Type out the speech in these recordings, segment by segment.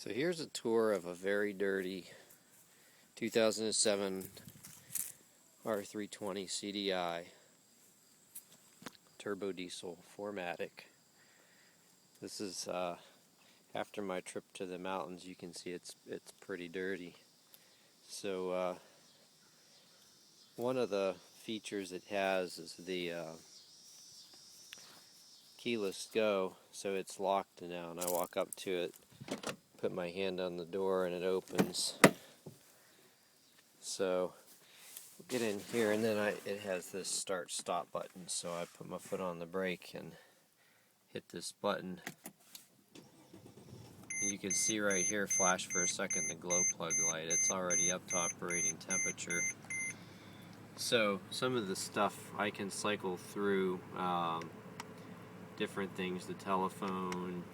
So here's a tour of a very dirty 2007 R320 CDI turbo diesel Airmatic. This is after my trip to the mountains. You can see it's pretty dirty. So one of the features it has is the keyless go, so it's locked now, and I walk up to it, put my hand on the door, and it opens. So we'll get in here, and then it has this start stop button, so I put my foot on the brake and hit this button. And you can see right here, flash for a second, the glow plug light. It's already up to operating temperature. So some of the stuff I can cycle through, different things, the telephone,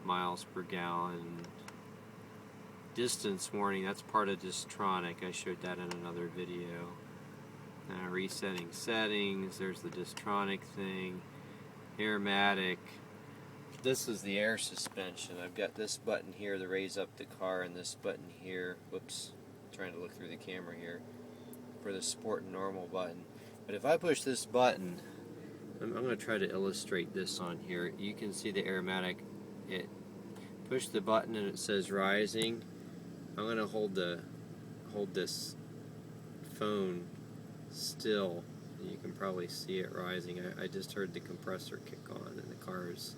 miles per gallon, distance warning, that's part of Distronic. I showed that in another video. Resetting settings, there's the Distronic thing, Airmatic. This is the air suspension. I've got this button here to raise up the car, and this button here, whoops, trying to look through the camera here, for the sport and normal button. But if I push this button, I'm going to try to illustrate this on here. You can see the Airmatic. It push the button and it says rising. I'm going to hold this phone still. You can probably see it rising. I just heard the compressor kick on, and the car is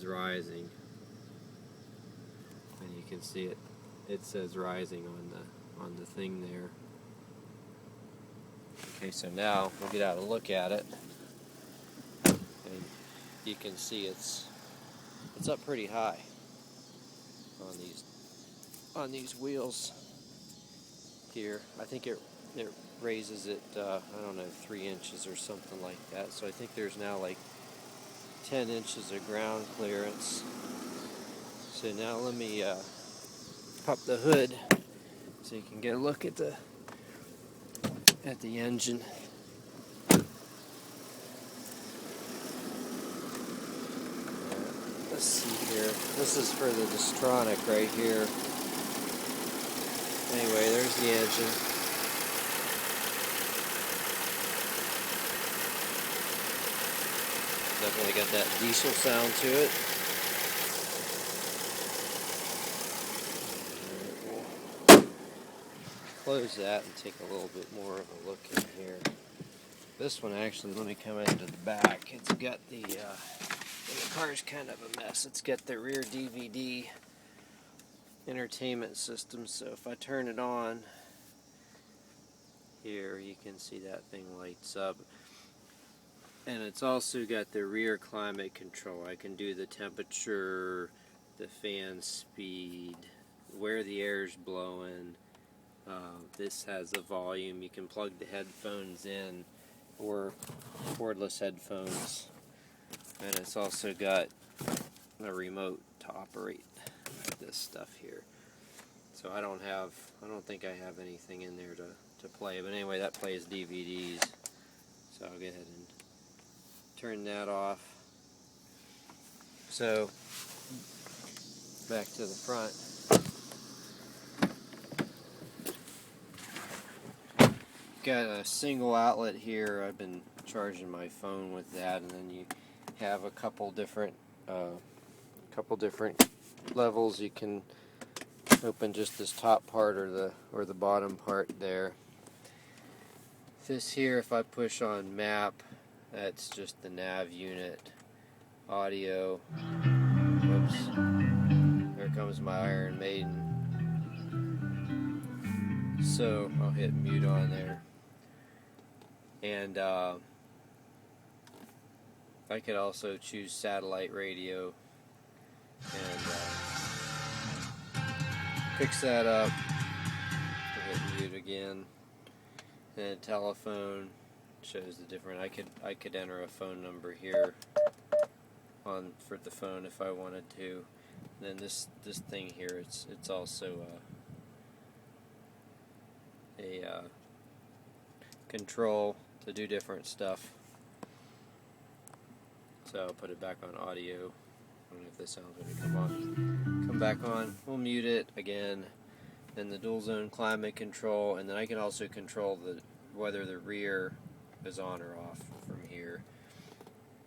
rising. And you can see it says rising on the thing there. Okay, so now we'll get out and look at it, and you can see it's up pretty high on these wheels here. I think it raises it I don't know, 3 inches or something like that. So I think there's now like 10 inches of ground clearance. So now let me pop the hood so you can get a look at the engine. Let's see here. This is for the Distronic right here. Anyway, there's the engine. Definitely got that diesel sound to it. Close that and take a little bit more of a look in here. This one actually, let me come into the back. It's got the car's kind of a mess. It's got the rear DVD entertainment system, so if I turn it on here, you can see that thing lights up. And it's also got the rear climate control. I can do the temperature, the fan speed, where the air's blowing. This has the volume. You can plug the headphones in, or cordless headphones. And it's also got a remote to operate this stuff here. So I don't think I have anything in there to play. But anyway, that plays DVDs. So I'll go ahead and turn that off. So back to the front. Got a single outlet here. I've been charging my phone with that, and then you have a couple different levels. You can open just this top part or the bottom part there. This here, if I push on map, that's just the nav unit. Audio. Whoops. There comes my Iron Maiden. So I'll hit mute on there. And I could also choose satellite radio and picks that up. Hit mute again. And telephone shows the different. I could enter a phone number here for the phone if I wanted to. And then this thing here, it's also a control to do different stuff. So I'll put it back on audio. I don't know if this sound's going to come on. Come back on. We'll mute it again. Then the dual zone climate control, and then I can also control whether the rear is on or off from here.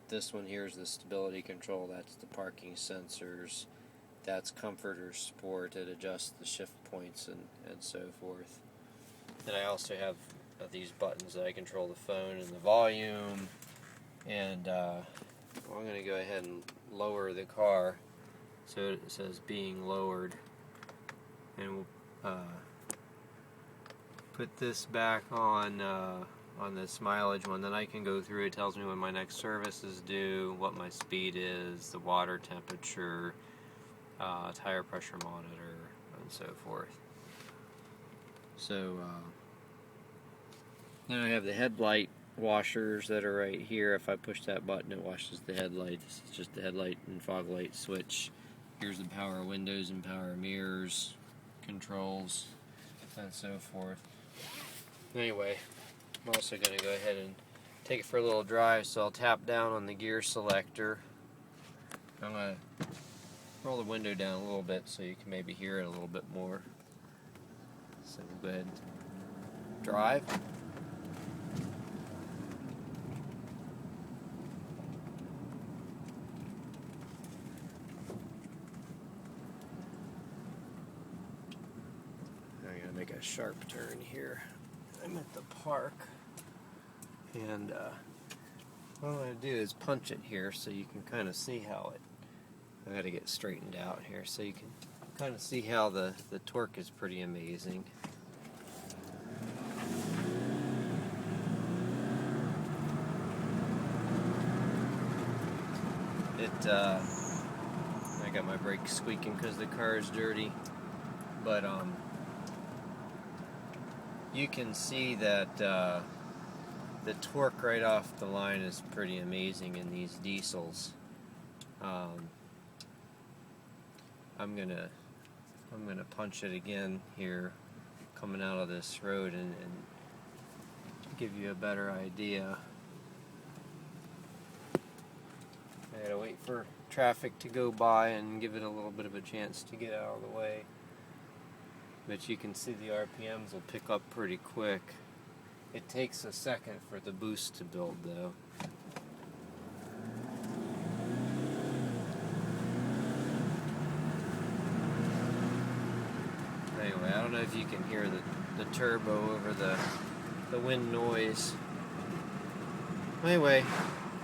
This one here is the stability control. That's the parking sensors. That's comfort or sport. It adjusts the shift points and so forth. Then I also have these buttons that I control the phone and the volume. And well, I'm going to go ahead and lower the car so it says being lowered. And we'll put this back on this mileage one. Then I can go through. It tells me when my next service is due, what my speed is, the water temperature, tire pressure monitor, and so forth. So then I have the headlight washers that are right here. If I push that button, it washes the headlight. This is just the headlight and fog light switch. Here's the power windows and power mirrors controls and so forth. Anyway, I'm also going to go ahead and take it for a little drive, so I'll tap down on the gear selector. I'm going to roll the window down a little bit so you can maybe hear it a little bit more. So we'll go ahead and drive. I'm going to make a sharp turn here. I'm at the park, and what I'm going to do is punch it here so you can kind of see how it, I got to get straightened out here so you can kind of see how the torque is pretty amazing. I got my brakes squeaking because the car is dirty, but you can see that the torque right off the line is pretty amazing in these diesels. I'm gonna punch it again here, coming out of this road, and give you a better idea. I gotta wait for traffic to go by and give it a little bit of a chance to get out of the way. But you can see the RPMs will pick up pretty quick. It takes a second for the boost to build though. Anyway, I don't know if you can hear the turbo over the wind noise. Anyway,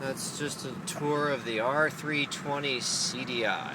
that's just a tour of the R320 CDI.